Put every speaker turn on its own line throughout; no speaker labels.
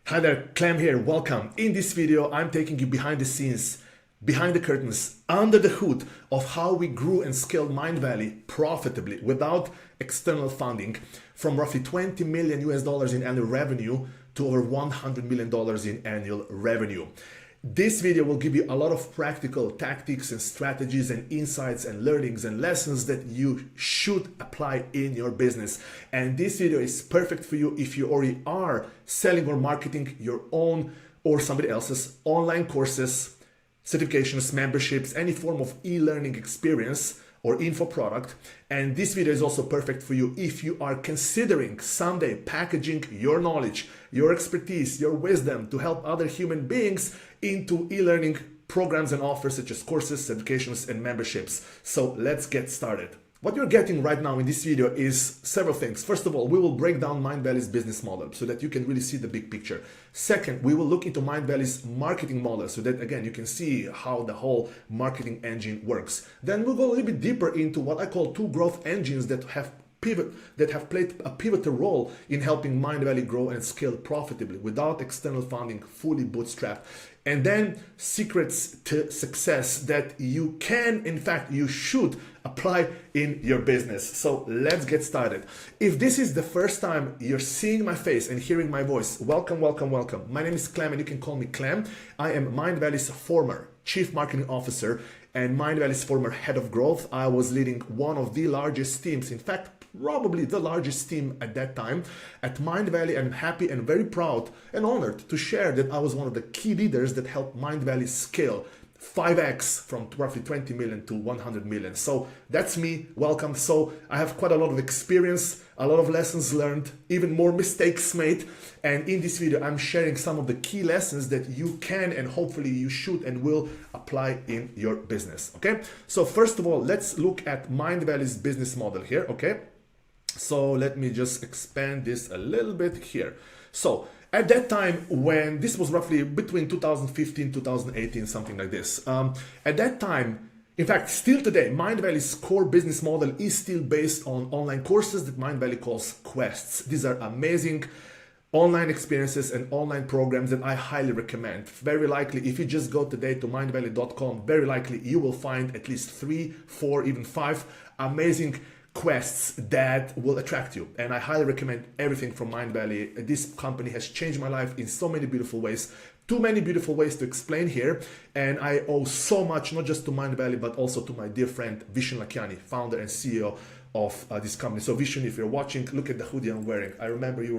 Hi there, Clem here, welcome. In this video, I'm taking you behind the scenes, behind the curtains, under the hood of how we grew and scaled Mindvalley profitably without external funding from roughly 20 million US dollars in annual revenue to over $100 million in annual revenue. This video will give you a lot of practical tactics and strategies and insights and learnings and lessons that you should apply in your business. And this video is perfect for you if you already are selling or marketing your own or somebody else's online courses, certifications, memberships, any form of e-learning experience or info product. And this video is also perfect for you if you are considering someday packaging your knowledge, your expertise, your wisdom to help other human beings into e-learning programs and offers such as courses, certifications, and memberships. So let's get started. What you're getting right now in this video is several things. First of all, we will break down Mindvalley's business model so that you can really see the big picture. Second, we will look into Mindvalley's marketing model so that, again, you can see how the whole marketing engine works. Then we'll go a little bit deeper into what I call two growth engines that have played a pivotal role in helping Mindvalley grow and scale profitably without external funding, fully bootstrapped. And then secrets to success that you can, in fact, you should apply in your business. So let's get started. If this is the first time you're seeing my face and hearing my voice, welcome, welcome, welcome. My name is Klemen. You can call me Clem. I am Mindvalley's former Chief Marketing Officer and Mindvalley's former Head of Growth. I was leading one of the largest teams, in fact, probably the largest team at that time at Mindvalley. I'm happy and very proud and honored to share that I was one of the key leaders that helped Mindvalley scale 5x from roughly 20 million to 100 million. So that's me. Welcome. So I have quite a lot of experience, a lot of lessons learned, even more mistakes made. And in this video, I'm sharing some of the key lessons that you can and hopefully you should and will apply in your business. Okay. So first of all, let's look at Mindvalley's business model here. Okay. So let me just expand this a little bit here. So at that time, when this was roughly between 2015, 2018, something like this. At that time, in fact, still today, Mindvalley's core business model is still based on online courses that Mindvalley calls quests. These are amazing online experiences and online programs that I highly recommend. Very likely, if you just go today to mindvalley.com, very likely you will find at least 3, 4, even 5 amazing quests that will attract you. And I highly recommend everything from Mindvalley. This company has changed my life in so many beautiful ways. Too many beautiful ways to explain here. And I owe so much, not just to Mindvalley, but also to my dear friend, Vishen Lakiani, founder and CEO of this company. So Vishen, if you're watching, look at the hoodie I'm wearing. I remember you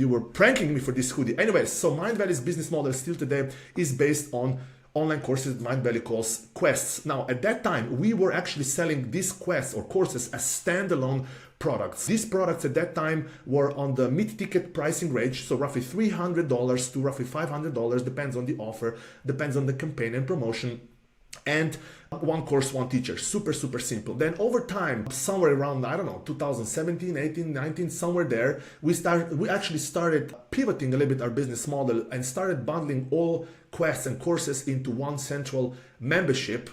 were pranking me for this hoodie. Anyways, so Mindvalley's business model still today is based on online courses that Mindvalley calls quests. Now, at that time, we were actually selling these quests or courses as standalone products. These products at that time were on the mid-ticket pricing range, so roughly $300 to roughly $500, depends on the offer, depends on the campaign and promotion. And one course, one teacher, super, super simple. Then over time, somewhere around, I don't know, 2017, 18, 19, somewhere there, we actually started pivoting a little bit our business model and started bundling all quests and courses into one central membership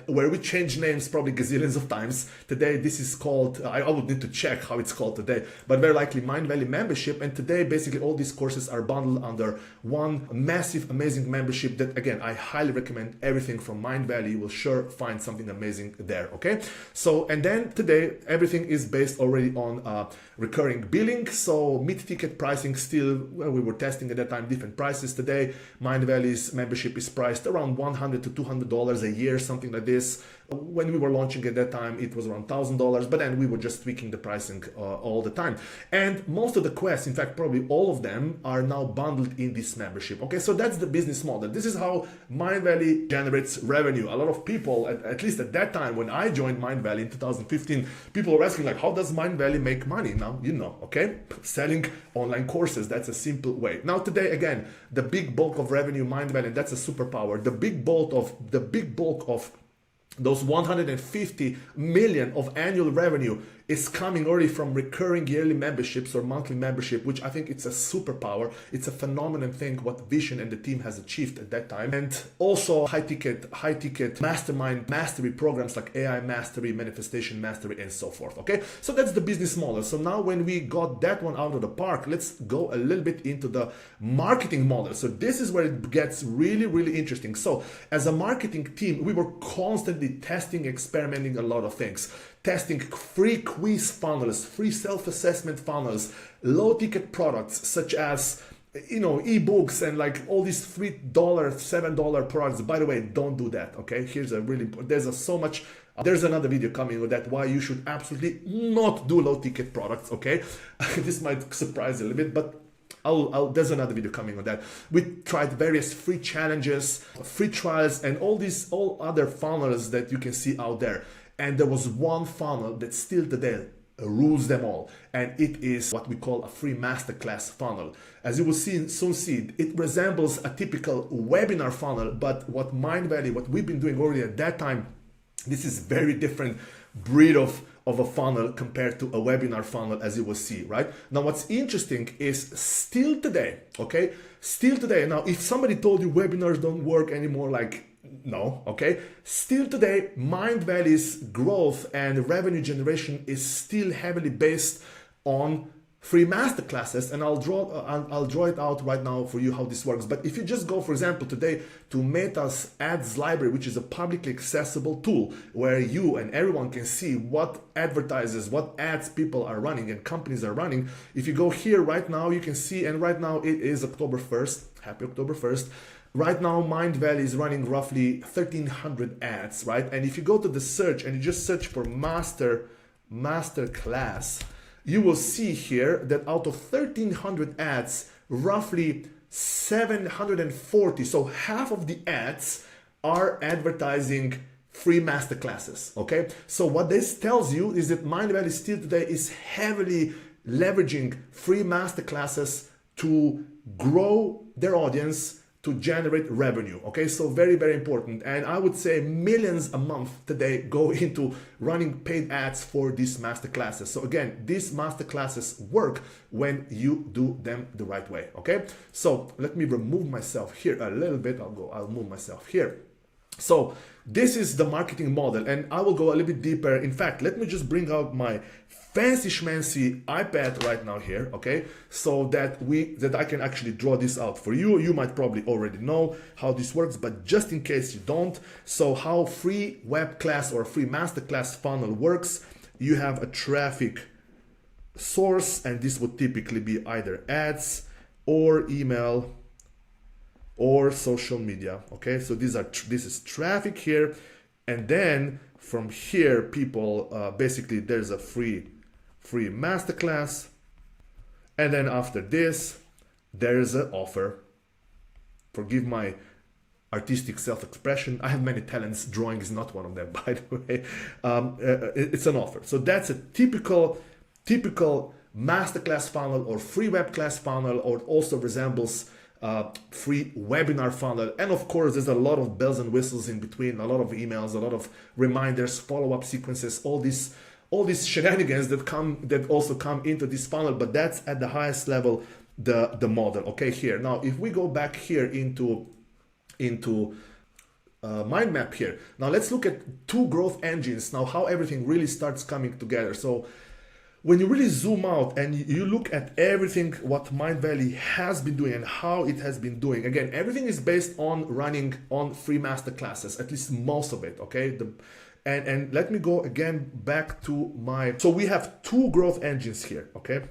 where we changed names probably gazillions of times. Today, this is called, I would need to check how it's called today, but very likely Mindvalley membership. And today, basically all these courses are bundled under one massive, amazing membership that, again, I highly recommend. Everything from Mindvalley. You will sure find something amazing there. Okay. So, and then today, everything is based already on recurring billing. So mid-ticket pricing still, well, we were testing at that time different prices. Today, Mindvalley's membership is priced around $100 to $200 a year, something like this. When we were launching at that time, it was around $1,000, but then we were just tweaking the pricing all the time. And most of the quests, in fact, probably all of them are now bundled in this membership. Okay, so that's the business model. This is how Mindvalley generates revenue. A lot of people, at least at that time, when I joined Mindvalley in 2015, people were asking like, how does Mindvalley make money? Now, you know, okay, selling online courses, that's a simple way. Now today, again, the big bulk of revenue, Mindvalley, that's a superpower. The big bulk of those 150 million of annual revenue is coming already from recurring yearly memberships or monthly membership, which I think it's a superpower. It's a phenomenal thing what Vision and the team has achieved at that time. And also high ticket mastermind mastery programs like AI mastery, manifestation mastery, and so forth. Okay, so that's the business model. So now when we got that one out of the park, let's go a little bit into the marketing model. So this is where it gets really, really interesting. So as a marketing team, we were constantly testing, experimenting a lot of things. Testing free quiz funnels, free self-assessment funnels, low ticket products such as ebooks and like all these $3, $7 products. By the way, don't do that. Okay, here's a really there's another video coming with that, why you should absolutely not do low ticket products. Okay, this might surprise you a little bit, but there's another video coming on that. We tried various free challenges, free trials, and all other funnels that you can see out there. And there was one funnel that still today rules them all, and it is what we call a free masterclass funnel. As you will soon see, it resembles a typical webinar funnel, but what Mindvalley, what we've been doing already at that time, this is very different breed of a funnel compared to a webinar funnel, as you will see, right? Now, what's interesting is still today, okay? Still today, now, if somebody told you webinars don't work anymore, like, no, okay? Still today, Mindvalley's growth and revenue generation is still heavily based on free masterclasses, and I'll draw it out right now for you how this works. But if you just go, for example, today to Meta's ads library, which is a publicly accessible tool where you and everyone can see what advertisers, what ads people are running and companies are running. If you go here right now, you can see, and right now it is October 1st, happy October 1st. Right now, Mindvalley is running roughly 1,300 ads, right? And if you go to the search and you just search for masterclass, you will see here that out of 1,300 ads, roughly 740, so half of the ads are advertising free masterclasses, okay? So what this tells you is that Mindvalley still today is heavily leveraging free masterclasses to grow their audience, to generate revenue. Okay, so very, very important. And I would say millions a month today go into running paid ads for these masterclasses. So again, these masterclasses work when you do them the right way. Okay, so let me remove myself here a little bit. I'll move myself here. So this is the marketing model, and I will go a little bit deeper. In fact, let me just bring out my fancy schmancy iPad right now here, okay? So that I can actually draw this out for you. You might probably already know how this works, but just in case you don't, so how free web class or free masterclass funnel works, you have a traffic source, and this would typically be either ads or email or social media, okay? So this is traffic here, and then from here, people, basically there's a free masterclass, and then after this, there's an offer. Forgive my artistic self-expression. I have many talents. Drawing is not one of them, by the way. It's an offer. So that's a typical masterclass funnel or free web class funnel, or also resembles free webinar funnel. And of course, there's a lot of bells and whistles in between, a lot of emails, a lot of reminders, follow-up sequences, all these shenanigans that also come into this funnel. But that's at the highest level the model. Okay, here now, if we go back here into mind map here, now let's look at two growth engines, now how everything really starts coming together. So when you really zoom out and you look at everything what Mindvalley has been doing and how it has been doing, again, everything is based on running on free masterclasses, at least most of it, okay? And let me go again back to so we have two growth engines here, okay?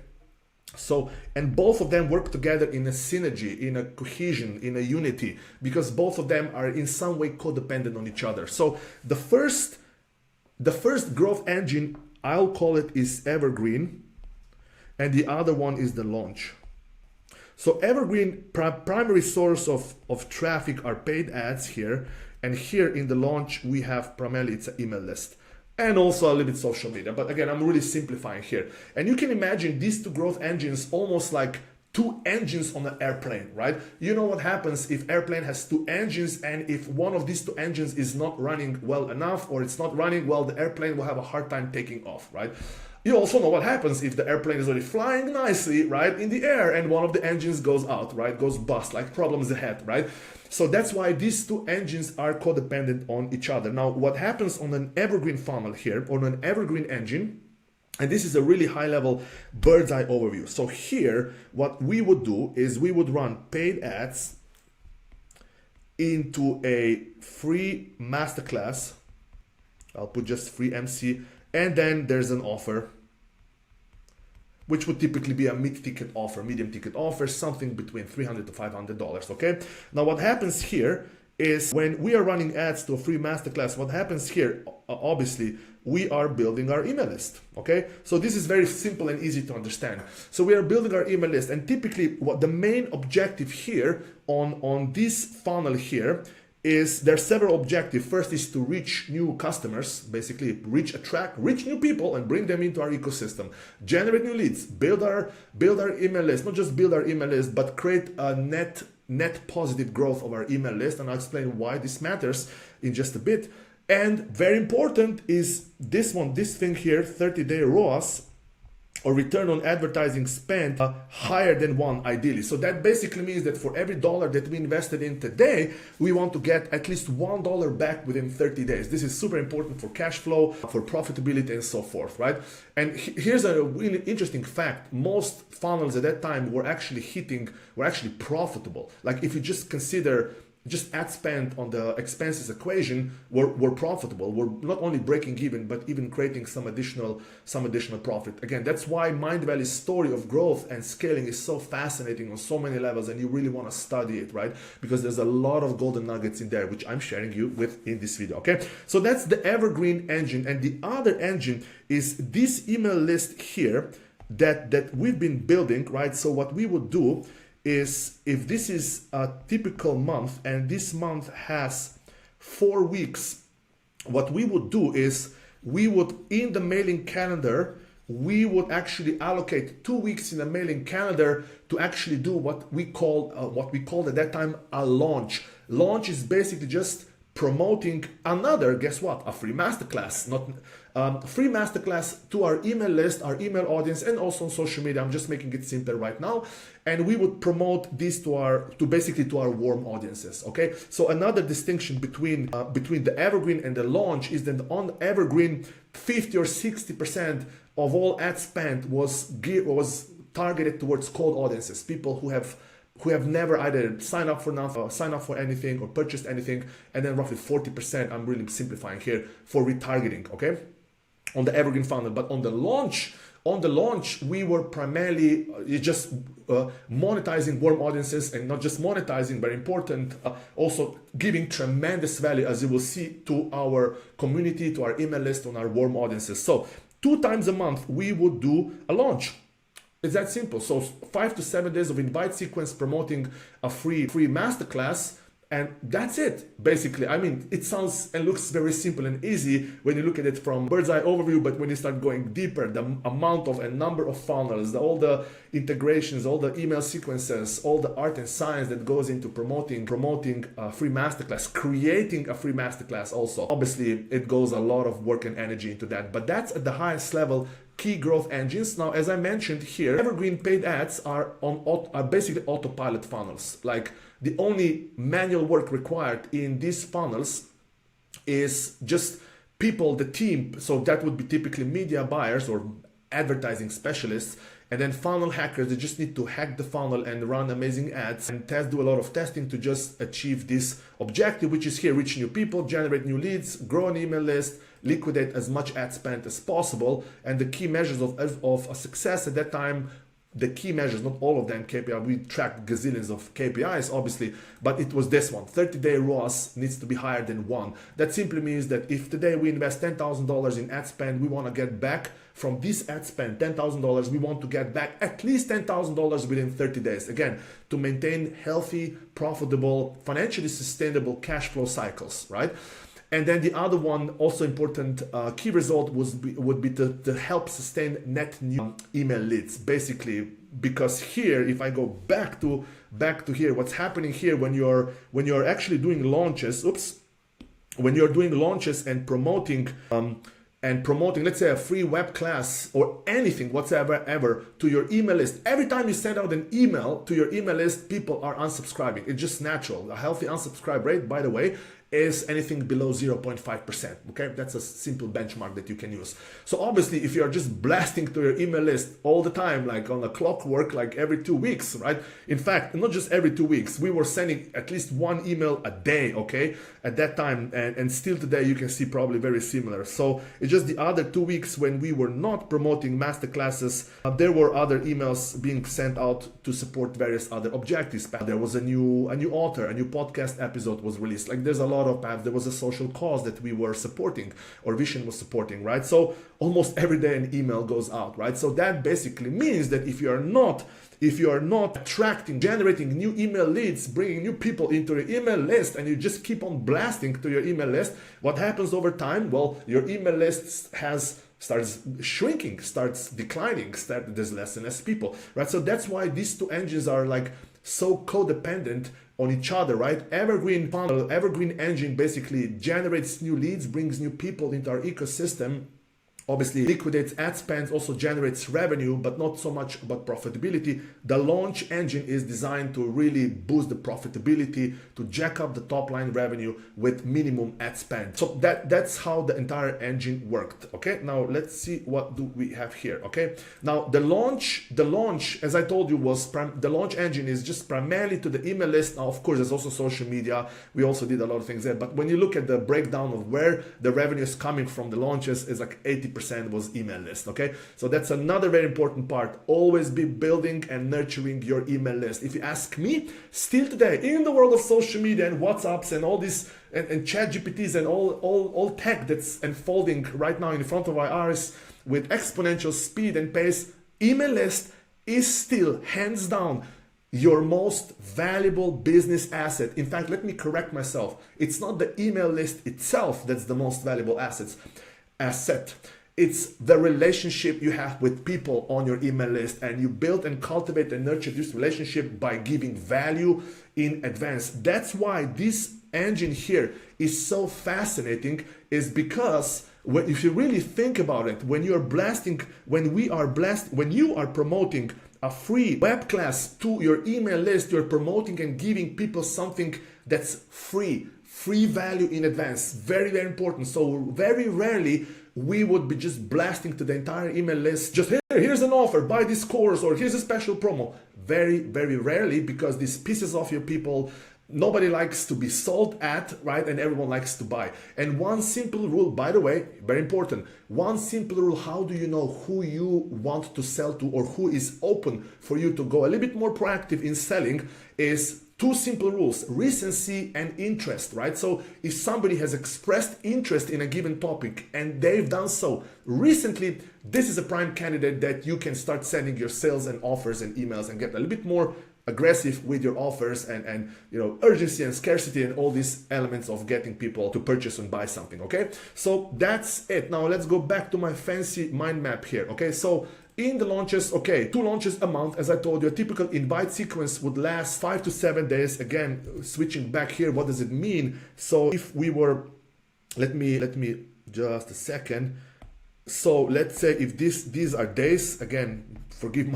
So, and both of them work together in a synergy, in a cohesion, in a unity, because both of them are in some way codependent on each other. So the first growth engine, I'll call it, is Evergreen, and the other one is the launch. So Evergreen, primary source of traffic are paid ads here, and here in the launch we have primarily it's an email list, and also a little bit social media. But again, I'm really simplifying here. And you can imagine these two growth engines almost like two engines on an airplane, right? You know what happens if airplane has two engines, and if one of these two engines is not running well enough, or it's not running well, the airplane will have a hard time taking off, right? You also know what happens if the airplane is already flying nicely, right, in the air, and one of the engines goes out, right, goes bust, like problems ahead, right? So that's why these two engines are codependent on each other. Now, what happens on an evergreen funnel here, on an evergreen engine, and this is a really high level bird's eye overview. So here, what we would do is we would run paid ads into a free masterclass. I'll put just free MC, and then there's an offer, which would typically be a mid-ticket offer, medium ticket offer, something between $300 to $500, okay? Now what happens here is when we are running ads to a free masterclass, what happens here, obviously, we are building our email list, okay? So this is very simple and easy to understand. So we are building our email list, and typically what the main objective here on this funnel here is there's several objectives. First is to reach new customers, basically reach new people and bring them into our ecosystem, generate new leads, build our email list, not just build our email list, but create a net positive growth of our email list. And I'll explain why this matters in just a bit. And very important is this thing here, 30-day ROAS, or return on advertising spent, higher than 1 ideally. So that basically means that for every dollar that we invested in today, we want to get at least $1 back within 30 days. This is super important for cash flow, for profitability, and so forth, right? And here's a really interesting fact. Most funnels at that time were actually profitable. Like if you just consider just ad spend on the expenses equation, were profitable. We're not only breaking even, but even creating some additional profit. Again, that's why Mindvalley's story of growth and scaling is so fascinating on so many levels, and you really want to study it, right? Because there's a lot of golden nuggets in there, which I'm sharing you with in this video, okay? So that's the Evergreen engine, and the other engine is this email list here that we've been building, right? So what we would do is, if this is a typical month and this month has 4 weeks, what we would do is we would, in the mailing calendar, we would actually allocate 2 weeks in the mailing calendar to actually do what we called at that time a launch. Launch is basically just promoting another, guess what, a free masterclass, free masterclass to our email list, our email audience, and also on social media. I'm just making it simple right now. And we would promote this to basically our warm audiences, okay? So another distinction between the Evergreen and the launch is that on Evergreen, 50 or 60% of all ad spend was targeted towards cold audiences, people who have never either signed up for anything or purchased anything, and then roughly 40%, I'm really simplifying here, for retargeting, okay, on the Evergreen funnel. But on the launch, we were primarily just monetizing warm audiences, and not just monetizing, but important, also giving tremendous value, as you will see, to our community, to our email list, on our warm audiences. So 2 times a month, we would do a launch. It's that simple. So 5 to 7 days of invite sequence promoting a free masterclass, and that's it, basically. I mean, it sounds and looks very simple and easy when you look at it from bird's eye overview, but when you start going deeper, the amount of and number of funnels, all the integrations, all the email sequences, all the art and science that goes into promoting a free masterclass, creating a free masterclass also. Obviously, it goes a lot of work and energy into that, but that's at the highest level. Key growth engines. Now, as I mentioned here, Evergreen paid ads are basically autopilot funnels. Like, the only manual work required in these funnels is just people, the team. So that would be typically media buyers or advertising specialists, and then funnel hackers. They just need to hack the funnel and run amazing ads and do a lot of testing to just achieve this objective, which is here: reach new people, generate new leads, grow an email list, liquidate as much ad spend as possible. And the key measures of a success at that time, the key measures, not all of them KPI, we tracked gazillions of KPIs obviously, but it was this one: 30-day ROAS needs to be higher than 1. That simply means that if today we invest $10,000 in ad spend, we want to get back from this ad spend $10,000, we want to get back at least $10,000 within 30 days. Again, to maintain healthy, profitable, financially sustainable cash flow cycles, right? And then the other one, also important key result would be to help sustain net new email leads, basically. Because here, if I go back to here, what's happening here when you're actually doing launches, when you're doing launches and promoting and promoting, let's say, a free web class or anything whatsoever ever to your email list, every time you send out an email to your email list, people are unsubscribing. It's just natural. A healthy unsubscribe rate, by the way, is anything below 0.5%. Okay, that's a simple benchmark that you can use. So obviously, if you are just blasting to your email list all the time, like on a clockwork, like every 2 weeks, right? In fact, not just every 2 weeks, we were sending at least one email a day, okay, at that time, and still today you can see probably very similar. So it's just the other 2 weeks when we were not promoting masterclasses, there were other emails being sent out to support various other objectives. There was a new author, a new podcast episode was released. Like there's a lot of paths. There was a social cause that we were supporting or Vision was supporting, right? So almost every day an email goes out, right? So that basically means that if you are not attracting, generating new email leads, bringing new people into your email list, and you just keep on blasting to your email list, what happens over time? Well, your email list starts shrinking, starts declining, there's less and less people, right? So that's why these two engines are like so codependent on each other, right? Evergreen funnel, Evergreen engine basically generates new leads, brings new people into our ecosystem, obviously liquidates ad spend, also generates revenue, but not so much about profitability. The launch engine is designed to really boost the profitability, to jack up the top line revenue with minimum ad spend. So that's how the entire engine worked. Okay, now let's see what do we have here. Okay, now the launch, as I told you, was the launch engine is just primarily to the email list. Now, of course, there's also social media. We also did a lot of things there. But when you look at the breakdown of where the revenue is coming from, the launches is like 80% was email list. Okay, so that's another very important part. Always be building and nurturing your email list. If you ask me, still today in the world of social media and WhatsApps and all this and chat GPTs and all tech that's unfolding right now in front of our eyes with exponential speed and pace, email list is still hands down your most valuable business asset. In fact, let me correct myself. It's not the email list itself that's the most valuable asset. It's the relationship you have with people on your email list, and you build and cultivate and nurture this relationship by giving value in advance. That's why this engine here is so fascinating, is because if you really think about it, when you are promoting a free web class to your email list, you're promoting and giving people something that's free value in advance. Very, very important. So very rarely we would be just blasting to the entire email list, just here's an offer, buy this course, or here's a special promo. Very, very rarely, because this pisses off your people. Nobody likes to be sold at, right? And everyone likes to buy. And one simple rule, by the way, very important, one simple rule, how do you know who you want to sell to or who is open for you to go a little bit more proactive in selling, is two simple rules: recency and interest, right? So if somebody has expressed interest in a given topic and they've done so recently, this is a prime candidate that you can start sending your sales and offers and emails and get a little bit more aggressive with your offers and urgency and scarcity and all these elements of getting people to purchase and buy something. Okay, so that's it. Now let's go back to my fancy mind map here. Okay, so in the launches, okay, 2 launches a month. As I told you, a typical invite sequence would last 5 to 7 days. Again, switching back here, what does it mean? So if we were, let me just a second. So let's say if these are days, again, forgive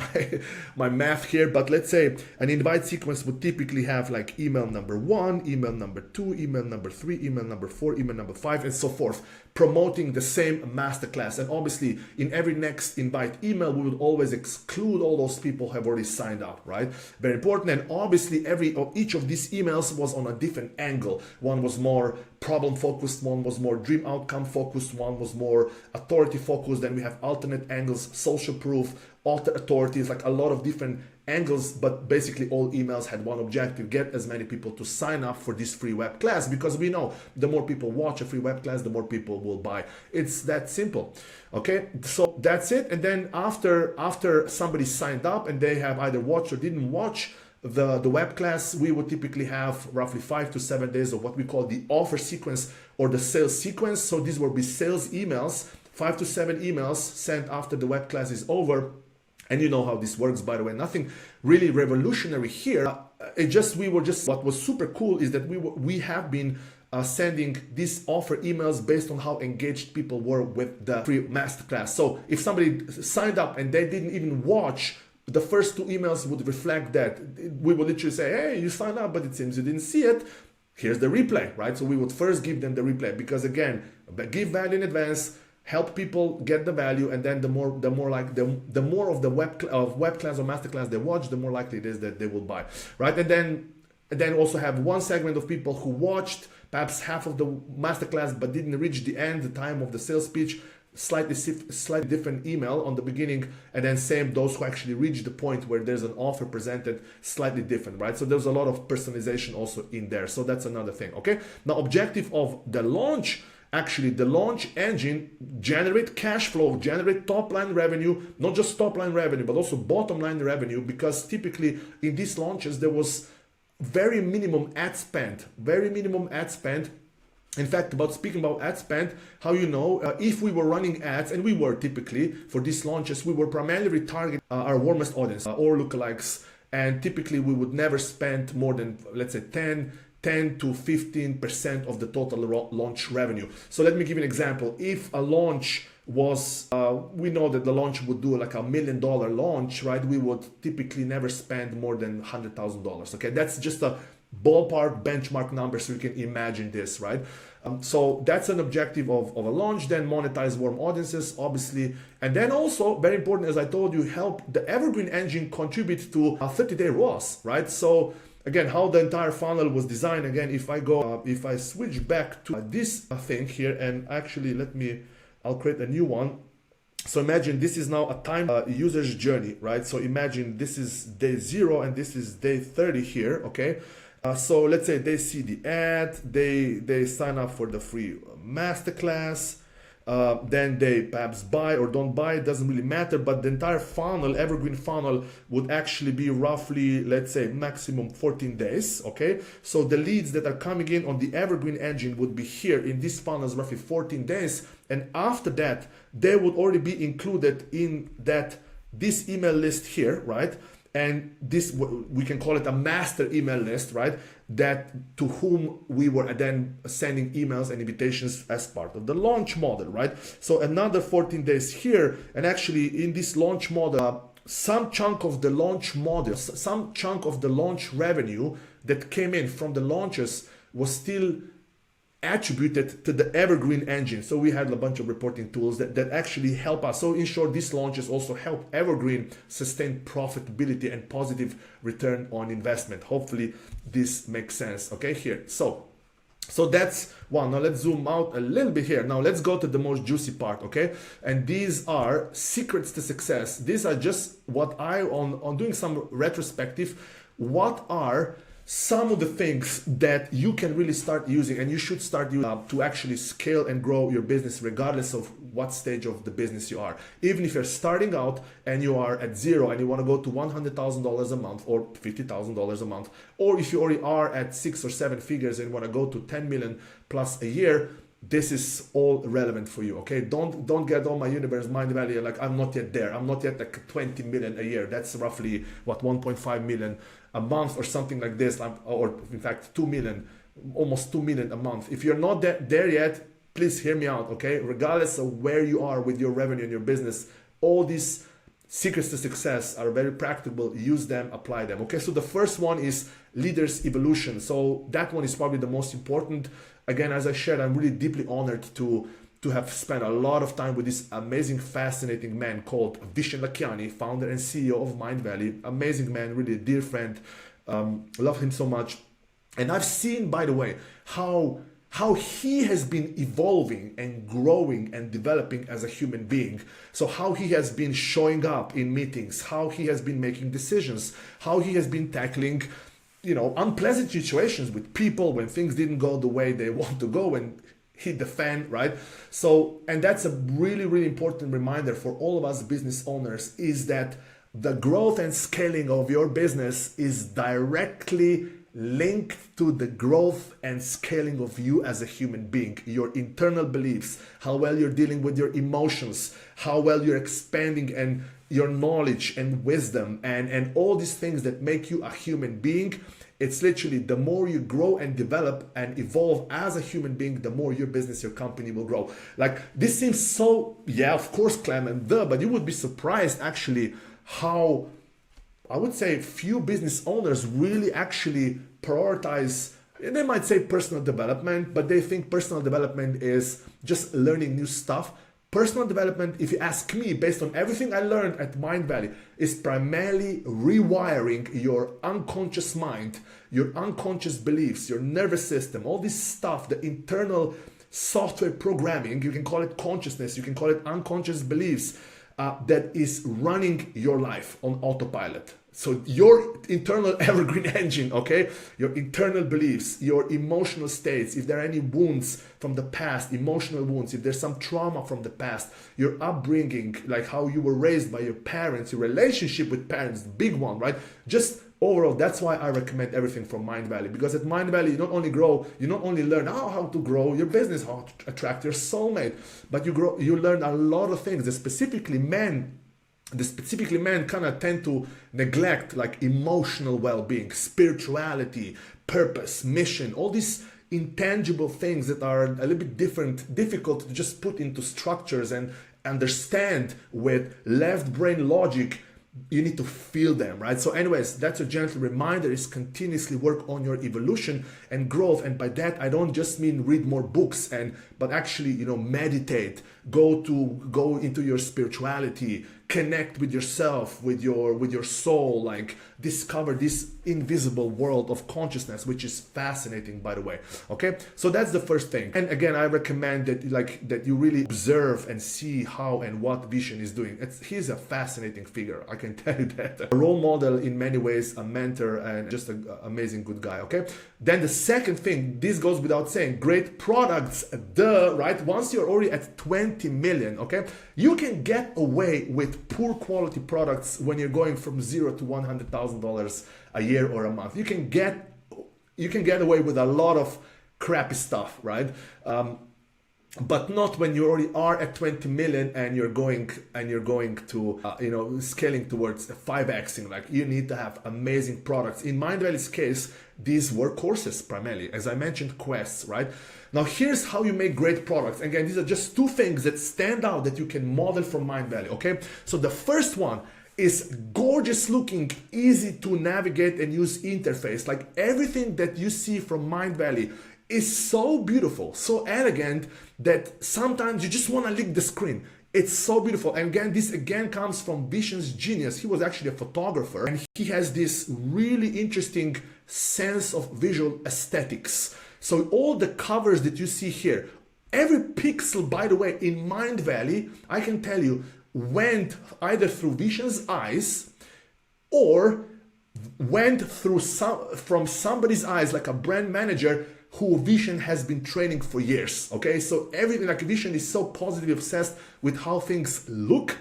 my math here, but let's say an invite sequence would typically have like email number 1, email number 2, email number 3, email number 4, email number 5, and so forth, promoting the same masterclass. And obviously in every next invite email, we would always exclude all those people who have already signed up, right? Very important. And obviously each of these emails was on a different angle. One was more problem focused, one was more dream outcome focused, one was more authority focused. Then we have alternate angles, social proof, alter authorities, like a lot of different angles, but basically all emails had one objective: get as many people to sign up for this free web class, because we know the more people watch a free web class, the more people will buy. It's that simple. Okay, so that's it. And then after somebody signed up and they have either watched or didn't watch the web class, we would typically have roughly 5 to 7 days of what we call the offer sequence or the sales sequence. So these will be sales emails, 5 to 7 emails sent after the web class is over. And you know how this works, by the way, nothing really revolutionary here. What was super cool is that we have been sending these offer emails based on how engaged people were with the free masterclass. So if somebody signed up and they didn't even watch, the first 2 emails would reflect that. We would literally say, hey, you signed up, but it seems you didn't see it. Here's the replay, right? So we would first give them the replay, because again, give value in advance, help people get the value, and then the more of the web class or masterclass they watch, the more likely it is that they will buy, right? And then also have one segment of people who watched perhaps half of the masterclass but didn't reach the end, the time of the sales pitch, slightly different email on the beginning, and then same those who actually reach the point where there's an offer presented, slightly different, right? So there's a lot of personalization also in there. So that's another thing, okay? Now, objective of the launch, actually the launch engine, generate cash flow, generate top line revenue, not just top line revenue, but also bottom line revenue, because typically in these launches, there was very minimum ad spend. In fact, speaking about ad spend, how you know, if we were running ads, and we were typically for these launches, we were primarily targeting our warmest audience or lookalikes, and typically we would never spend more than, let's say, 10 to 15% of the total launch revenue. So let me give you an example. If a launch was, we know that the launch would do like $1 million launch, right? We would typically never spend more than $100,000. Okay, that's just a ballpark benchmark number, so you can imagine this, right? So that's an objective of a launch. Then monetize warm audiences, obviously, and then also very important, as I told you, help the Evergreen engine contribute to a 30-day ROAS, right? So again, how the entire funnel was designed. Again, if I switch back to this thing here, and actually I'll create a new one. So imagine this is now a time user's journey, right? So imagine this is day 0 and this is day 30 here, okay? So let's say they see the ad, they sign up for the free masterclass, then they perhaps buy or don't buy, it doesn't really matter, but the entire funnel, Evergreen funnel, would actually be roughly, let's say, maximum 14 days, okay? So the leads that are coming in on the Evergreen engine would be here in this funnel is roughly 14 days, and after that, they would already be included in this email list here, right? And this, we can call it a master email list, right? That to whom we were then sending emails and invitations as part of the launch model, right? So another 14 days here, and actually in this launch model, some chunk of the launch revenue that came in from the launches was still attributed to the Evergreen engine. So we had a bunch of reporting tools that actually help us. So in short, these launches also help Evergreen sustain profitability and positive return on investment. Hopefully this makes sense, okay, here. So that's one. Now let's zoom out a little bit here. Now let's go to the most juicy part, okay? And these are secrets to success. These are just what on doing some retrospective, what are some of the things that you can really start using and you should start using to actually scale and grow your business regardless of what stage of the business you are. Even if you're starting out and you are at 0 and you want to go to $100,000 a month or $50,000 a month, or if you already are at 6 or 7 figures and want to go to 10 million plus a year, this is all relevant for you, okay? Don't get on my universe Mindvalley like I'm not yet there. I'm not yet like 20 million a year. That's roughly what, 1.5 million a month or something like this, or in fact 2 million, almost 2 million a month. If you're not there yet, please hear me out, okay? Regardless of where you are with your revenue and your business, all these secrets to success are very practical. Use them, apply them, okay? So the first one is leaders evolution. So that one is probably the most important. Again, as I shared, I'm really deeply honored to have spent a lot of time with this amazing, fascinating man called Vishen Lakhiani, founder and CEO of Mindvalley. Amazing man, really a dear friend. Love him so much. And I've seen, by the way, how he has been evolving and growing and developing as a human being. So how he has been showing up in meetings, how he has been making decisions, how he has been tackling, unpleasant situations with people when things didn't go the way they want to go and hit the fan, right? So, and that's a really, really important reminder for all of us business owners, is that the growth and scaling of your business is directly linked to the growth and scaling of you as a human being, your internal beliefs, how well you're dealing with your emotions, how well you're expanding and your knowledge and wisdom and all these things that make you a human being. It's literally the more you grow and develop and evolve as a human being, the more your business, your company will grow. Like, this seems so, yeah, of course, Klemen, but you would be surprised actually how, I would say, few business owners really actually prioritize. They might say personal development, but they think personal development is just learning new stuff. Personal development, if you ask me, based on everything I learned at Mindvalley, is primarily rewiring your unconscious mind, your unconscious beliefs, your nervous system, all this stuff, the internal software programming, you can call it consciousness, you can call it unconscious beliefs, that is running your life on autopilot. So your internal evergreen engine, okay, your internal beliefs, your emotional states, if there are any wounds from the past, emotional wounds, if there's some trauma from the past, your upbringing, like how you were raised by your parents, your relationship with parents, big one, right? Just overall, that's why I recommend everything from Mindvalley, because at Mindvalley you not only grow, you not only learn how to grow your business, how to attract your soulmate, but you learn a lot of things that specifically men kind of tend to neglect, like emotional well-being, spirituality, purpose, mission, all these intangible things that are a little bit difficult to just put into structures and understand with left brain logic. You need to feel them, right? So anyways, that's a gentle reminder, is continuously work on your evolution and growth. And by that, I don't just mean read more books, but actually, meditate, go into your spirituality, connect with yourself, with your soul, like discover this invisible world of consciousness, which is fascinating, by the way. Okay, so that's the first thing. And again, I recommend that you really observe and see how and what Vishen is doing. He's a fascinating figure, I can tell you that. A role model in many ways, a mentor, and just an amazing good guy. Okay, then the second thing, this goes without saying, great products, right? Once you're already at 20 million, okay, you can get away with poor quality products when you're going from $0 to $100,000 a year or a month. You can get away with a lot of crappy stuff, right? But not when you already are at 20 million and you're going to scaling towards 5xing. Like, you need to have amazing products. In Mindvalley's case, these were courses primarily, as I mentioned, quests, right? Now here's how you make great products. Again, these are just two things that stand out that you can model from Mindvalley. Okay, so the first one is gorgeous looking, easy to navigate and use interface. Like, everything that you see from Mindvalley is so beautiful, so elegant, that sometimes you just want to lick the screen. It's so beautiful. And again, this comes from Vishen's genius. He was actually a photographer, and he has this really interesting sense of visual aesthetics. So all the covers that you see here, every pixel, by the way, in Mindvalley, I can tell you, went either through Vishen's eyes or went through from somebody's eyes, like a brand manager who Vishen has been training for years. Okay, so everything, like, Vishen is so positively obsessed with how things look.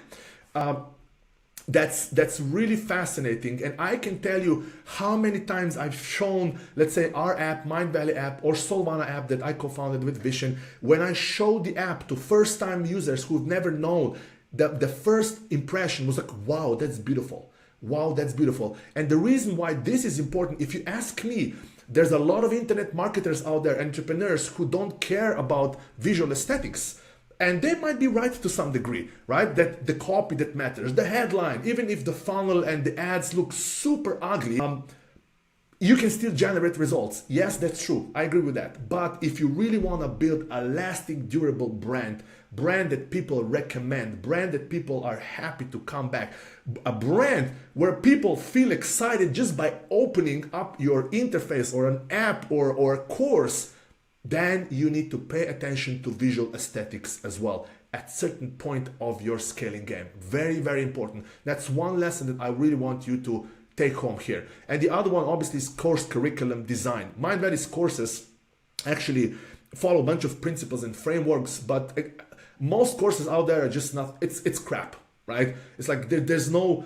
That's really fascinating. And I can tell you how many times I've shown, let's say, our app, Mindvalley app, or Solvana app that I co-founded with Vishen. When I showed the app to first-time users who've never known, the first impression was like, wow, that's beautiful. Wow, that's beautiful. And the reason why this is important, if you ask me, there's a lot of internet marketers out there, entrepreneurs, who don't care about visual aesthetics. And they might be right to some degree, right? That the copy that matters, the headline, even if the funnel and the ads look super ugly, you can still generate results. Yes, that's true. I agree with that. But if you really want to build a lasting, durable brand that people recommend, brand that people are happy to come back, a brand where people feel excited just by opening up your interface or an app or a course, then you need to pay attention to visual aesthetics as well at certain point of your scaling game. Very, very important. That's one lesson that I really want you to take home here. And the other one, obviously, is course curriculum design. Mindvalley's courses actually follow a bunch of principles and frameworks, but most courses out there are just not, it's crap, right? It's like there's no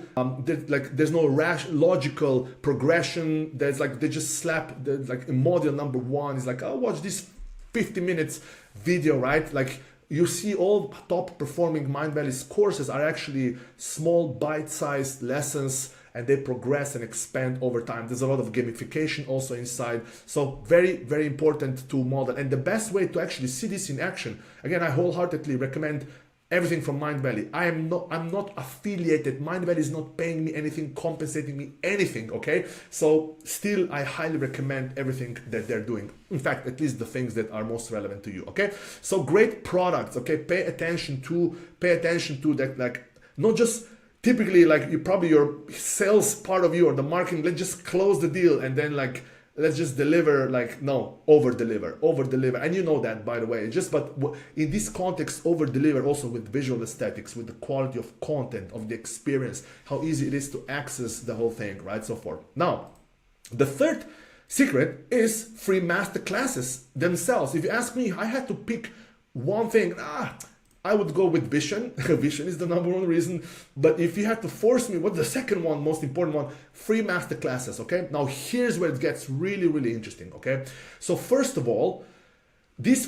logical progression. There's like, they just slap like module number one is like, oh, watch this 50 minutes video, right? Like, you see all top performing Mindvalley's courses are actually small bite-sized lessons, and they progress and expand over time. There's a lot of gamification also inside. So very, very important to model. And the best way to actually see this in action, again, I wholeheartedly recommend everything from Mindvalley. I'm not affiliated. Mindvalley is not paying me anything, compensating me anything, okay? So still, I highly recommend everything that they're doing. In fact, at least the things that are most relevant to you, okay? So great products, okay? Pay attention to that, like, not just typically like your sales part of you or the marketing, let's just close the deal and then like, let's just deliver, like, no, over deliver. And you know that, by the way, but in this context, over deliver also with visual aesthetics, with the quality of content, of the experience, how easy it is to access the whole thing, right? So forth. Now, the third secret is free masterclasses themselves. If you ask me, I had to pick one thing, I would go with vision. Vision is the number one reason. But if you had to force me, what's the second one, most important one? Free masterclasses, okay? Now here's where it gets really, really interesting, okay? So first of all,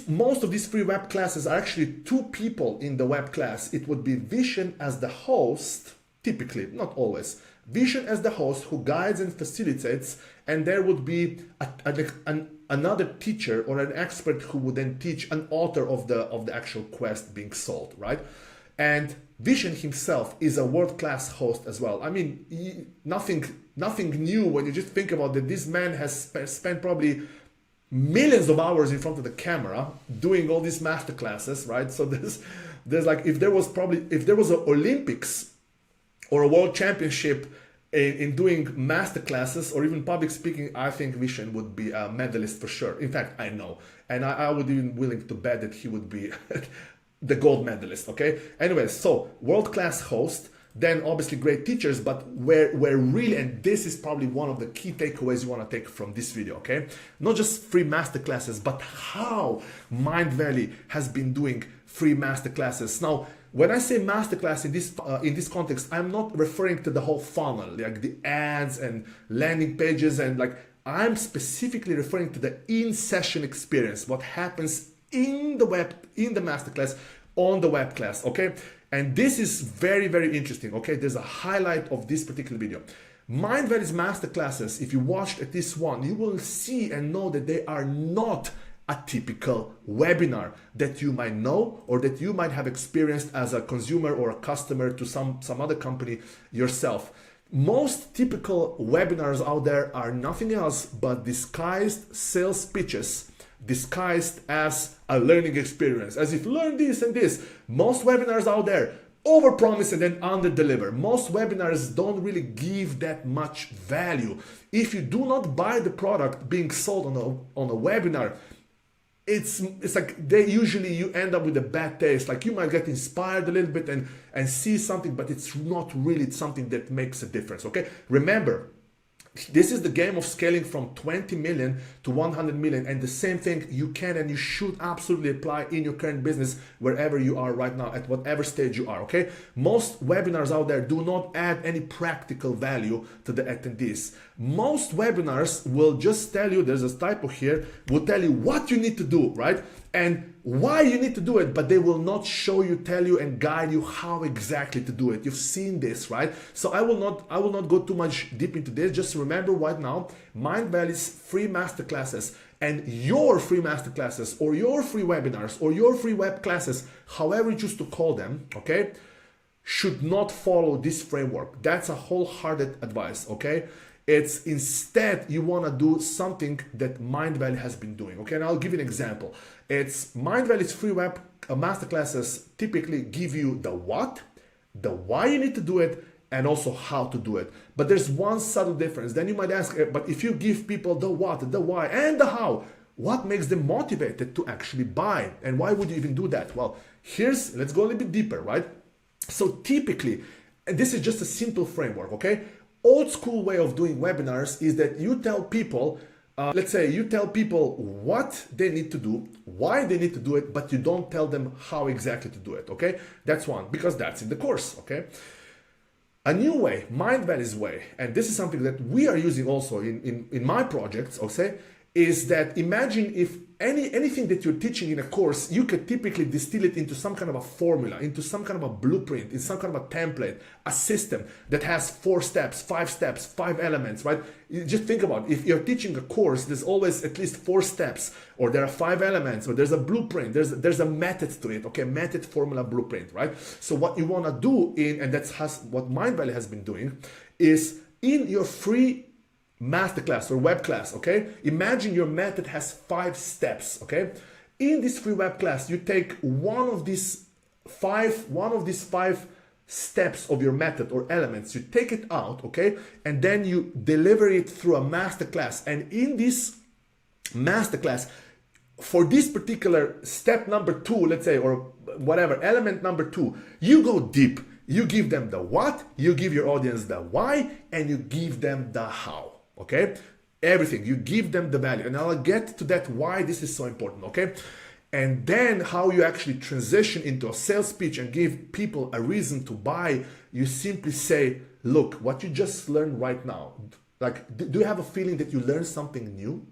most of these free web classes are actually two people in the web class. It would be Vision as the host, typically, not always. Vision as the host who guides and facilitates, and there would be another teacher or an expert who would then teach, an author of the actual quest being sold, right? And Vision himself is a world-class host as well. I mean, nothing new when you just think about that. This man has spent probably millions of hours in front of the camera doing all these masterclasses, right? So there's like, if there was an Olympics or a world championship in doing masterclasses or even public speaking, I think Vision would be a medalist for sure. In fact, I know. And I would even willing to bet that he would be the gold medalist, okay? Anyway, so world-class host, then obviously great teachers, but where really, and this is probably one of the key takeaways you want to take from this video, okay? Not just free masterclasses, but how Mindvalley has been doing free masterclasses. Now, when I say masterclass in this context, I'm not referring to the whole funnel, like the ads and landing pages, and like I'm specifically referring to the in-session experience, what happens in the masterclass, on the web class, okay? And this is very, very interesting, okay? There's a highlight of this particular video. Mindvalley's masterclasses, if you watched at this one, you will see and know that they are not a typical webinar that you might know or that you might have experienced as a consumer or a customer to some other company yourself. Most typical webinars out there are nothing else but disguised sales pitches, disguised as a learning experience, as if learn this and this. Most webinars out there overpromise and then under-deliver. Most webinars don't really give that much value. If you do not buy the product being sold on a webinar, it's like you end up with a bad taste. Like you might get inspired a little bit and see something, but it's not really something that makes a difference, okay? Remember, this is the game of scaling from 20 million to 100 million, and the same thing you can and you should absolutely apply in your current business wherever you are right now, at whatever stage you are, okay? Most webinars out there do not add any practical value to the attendees. Most webinars will just tell you, there's a typo here, will tell you what you need to do, right? And why you need to do it, but they will not show you, tell you, and guide you how exactly to do it. You've seen this, right? So I will not go too much deep into this. Just remember right now, Mindvalley's free masterclasses and your free masterclasses or your free webinars or your free web classes, however you choose to call them, okay, should not follow this framework. That's a wholehearted advice, okay? It's instead you want to do something that Mindvalley has been doing, okay? And I'll give you an example. It's Mindvalley's free web masterclasses typically give you the what, the why you need to do it, and also how to do it. But there's one subtle difference. Then you might ask, but if you give people the what, the why, and the how, what makes them motivated to actually buy? And why would you even do that? Well, let's go a little bit deeper, right? So typically, and this is just a simple framework, okay? Old school way of doing webinars is that you tell people, let's say you tell people what they need to do, why they need to do it, but you don't tell them how exactly to do it, okay? That's one, because that's in the course, okay? A new way, Mindvalley's way, and this is something that we are using also in my projects, okay, is that imagine if anything that you're teaching in a course, you could typically distill it into some kind of a formula, into some kind of a blueprint, in some kind of a template, a system that has 4 steps, 5 elements, right? You just think about it. If you're teaching a course, there's always at least 4 steps, or there are 5 elements, or there's a blueprint, there's a method to it, okay? Method, formula, blueprint, right? So what you want to do and what Mindvalley has been doing, is in your free masterclass or web class, okay? Imagine your method has 5 steps, okay? In this free web class, you take one of these five steps of your method or elements, you take it out, okay? And then you deliver it through a masterclass. And in this masterclass, for this particular step number 2, let's say, or whatever, element number 2, you go deep. You give them the what, you give your audience the why, and you give them the how. Okay, everything, you give them the value, and I'll get to that why this is so important. Okay, and then how you actually transition into a sales pitch and give people a reason to buy. You simply say, look, what you just learned right now, like, do you have a feeling that you learned something new?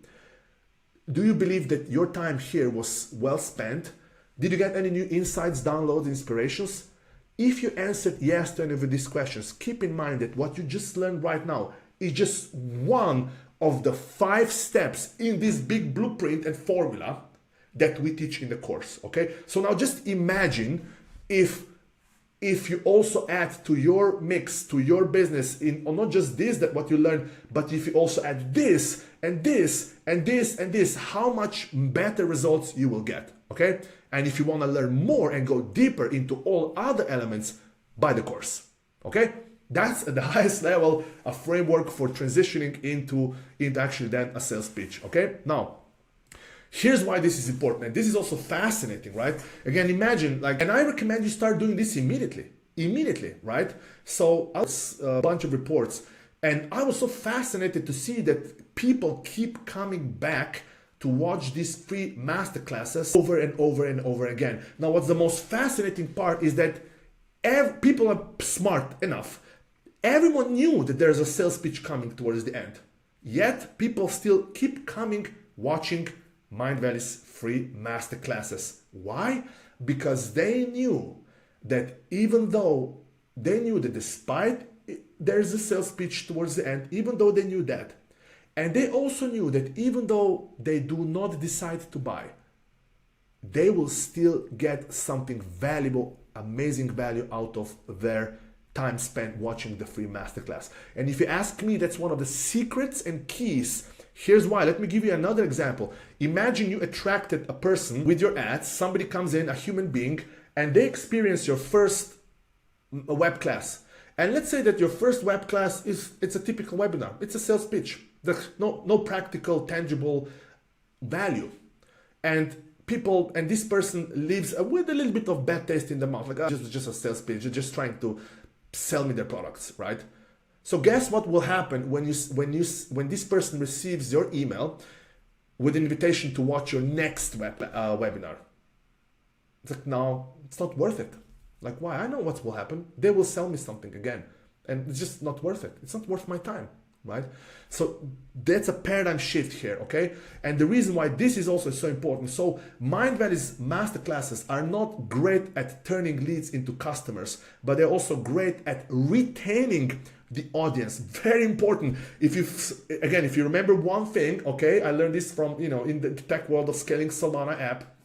Do you believe that your time here was well spent? Did you get any new insights, downloads, inspirations? If you answered yes to any of these questions, keep in mind that what you just learned right now is just one of the 5 steps in this big blueprint and formula that we teach in the course, okay? So now just imagine if you also add to your mix, to your business, or not just this, that what you learned, but if you also add this and this and this and this, how much better results you will get, okay? And if you want to learn more and go deeper into all other elements, buy the course, okay? That's at the highest level a framework for transitioning into actually then a sales pitch, okay? Now, here's why this is important, and this is also fascinating, right? Again, imagine, like, and I recommend you start doing this immediately, right? So I was a bunch of reports, and I was so fascinated to see that people keep coming back to watch these free masterclasses over and over and over again. Now, what's the most fascinating part is that people are smart enough. Everyone knew that there's a sales pitch coming towards the end. Yet people still keep coming, watching Mindvalley's free masterclasses. Why? Because they knew that despite there's a sales pitch towards the end, even though they knew that, and they also knew that even though they do not decide to buy, they will still get something valuable, amazing value out of their time spent watching the free masterclass. And if you ask me, that's one of the secrets and keys. Here's why. Let me give you another example. Imagine you attracted a person with your ads. Somebody comes in, a human being, and they experience your first web class. And let's say that your first web class it's a typical webinar. It's a sales pitch. There's no practical, tangible value. And this person leaves with a little bit of bad taste in the mouth. Like, just a sales pitch. They're just trying to sell me their products, right? So guess what will happen when this person receives your email with an invitation to watch your next webinar? It's like, no, it's not worth it. Like, why? I know what will happen. They will sell me something again, and it's just not worth it. It's not worth my time, right? So that's a paradigm shift here, okay? And the reason why this is also so important. So Mindvalley's masterclasses are not great at turning leads into customers, but they're also great at retaining the audience. Very important. If you remember one thing, okay, I learned this from, in the tech world of scaling Solana app,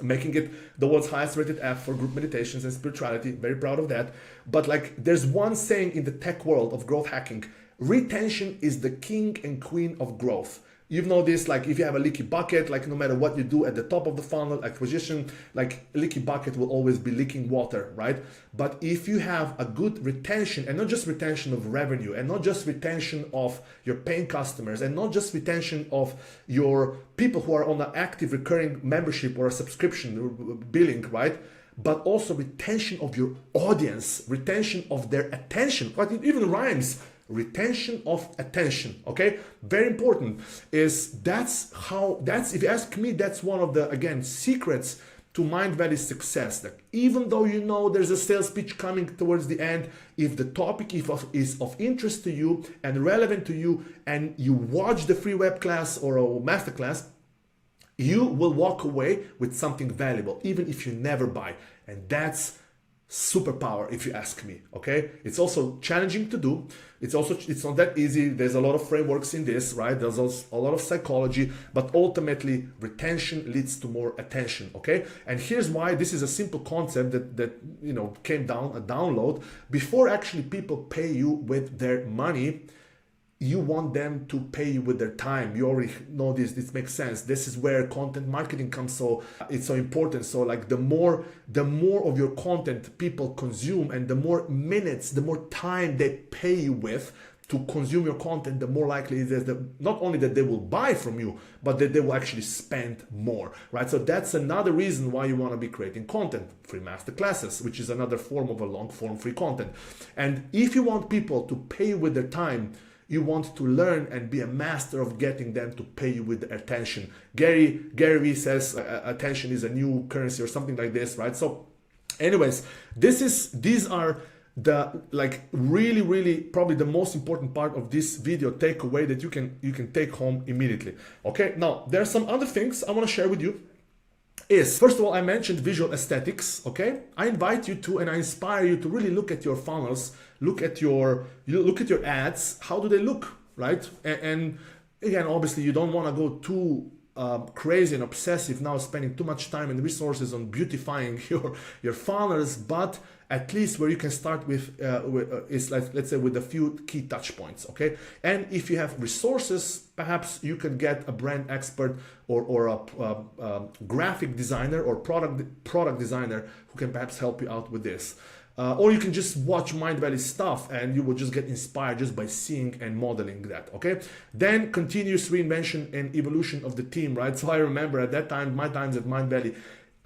making it the world's highest rated app for group meditations and spirituality. Very proud of that. But like, there's one saying in the tech world of growth hacking: retention is the king and queen of growth. You know this, like if you have a leaky bucket, like no matter what you do at the top of the funnel acquisition, like a leaky bucket will always be leaking water, right? But if you have a good retention, and not just retention of revenue, and not just retention of your paying customers, and not just retention of your people who are on an active recurring membership or a subscription billing, right? But also retention of your audience, retention of their attention, but it even rhymes. Retention of attention, okay? Very important. If you ask me, that's one of the, again, secrets to Mindvalley's success. That even though you know there's a sales pitch coming towards the end, if the topic is of interest to you and relevant to you, and you watch the free web class or a masterclass, you will walk away with something valuable, even if you never buy. And that's superpower, if you ask me. Okay, it's also challenging to do. It's not that easy. There's a lot of frameworks in this, right? There's also a lot of psychology, but ultimately retention leads to more attention. Okay, and here's why. This is a simple concept that came down a download. Before actually people pay you with their money, you want them to pay you with their time. You already know this makes sense. This is where content marketing comes, so it's so important. So like the more of your content people consume, and the more minutes, the more time they pay you with to consume your content, the more likely it is that not only that they will buy from you, but that they will actually spend more, right? So that's another reason why you want to be creating content, free masterclasses, which is another form of a long form free content. And if you want people to pay you with their time, you want to learn and be a master of getting them to pay you with attention. Gary Vee says attention is a new currency or something like this, right? So anyways, these are the really probably the most important part of this video takeaway that you can take home immediately. Okay, now there are some other things I want to share with you. First of all, I mentioned visual aesthetics. Okay, I invite you to, and I inspire you to really look at your funnels, look at your ads. How do they look, right? And again, obviously, you don't want to go too crazy and obsessive now, spending too much time and resources on beautifying your funnels, but at least where you can start with is like, let's say, with a few key touch points. Okay, and if you have resources, perhaps you can get a brand expert or a graphic designer or product designer who can perhaps help you out with this. Or you can just watch Mindvalley stuff and you will just get inspired just by seeing and modeling that. Okay, then continuous reinvention and evolution of the team, right? So I remember at that time, my times at Mindvalley,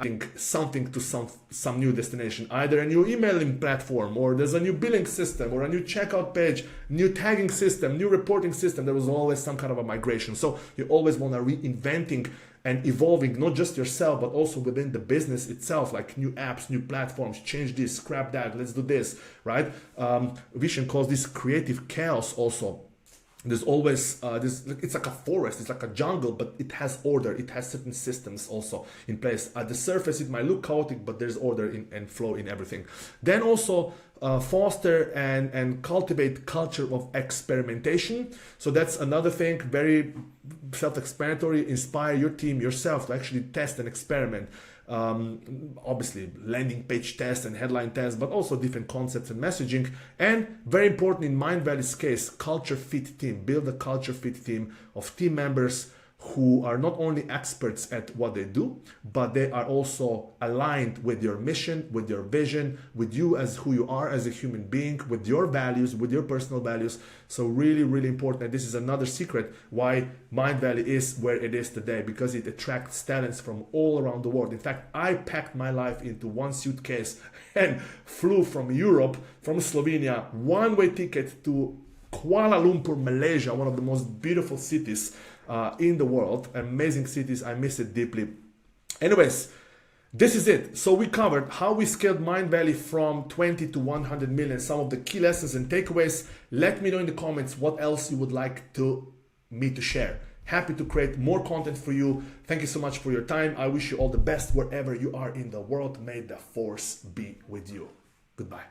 I think something to some new destination, either a new emailing platform, or there's a new billing system, or a new checkout page, new tagging system, new reporting system. There was always some kind of a migration. So you always want to reinventing and evolving, not just yourself, but also within the business itself, like new apps, new platforms, change this, scrap that, let's do this, right? Vision calls this creative chaos also. There's always it's like a forest, it's like a jungle, but it has order, it has certain systems also in place. At the surface it might look chaotic, but there's order and flow in everything. Then also foster and cultivate culture of experimentation. So that's another thing, very self-explanatory. Inspire your team, yourself, to actually test and experiment. Obviously landing page tests and headline tests, but also different concepts and messaging. And very important in Mindvalley's case, culture fit team. Build a culture fit team of team members who are not only experts at what they do, but they are also aligned with your mission, with your vision, with you as who you are as a human being, with your values, with your personal values. So really, really important. And this is another secret why Mindvalley is where it is today, because it attracts talents from all around the world. In fact, I packed my life into one suitcase and flew from Europe, from Slovenia, one-way ticket to Kuala Lumpur, Malaysia, one of the most beautiful cities in the world. Amazing cities. I miss it deeply. Anyways, this is it. So we covered how we scaled Mindvalley from 20 to 100 million, some of the key lessons and takeaways. Let me know in the comments what else you would like me to share. Happy to create more content for you. Thank you so much for your time. I wish you all the best wherever you are in the world. May the force be with you. Goodbye.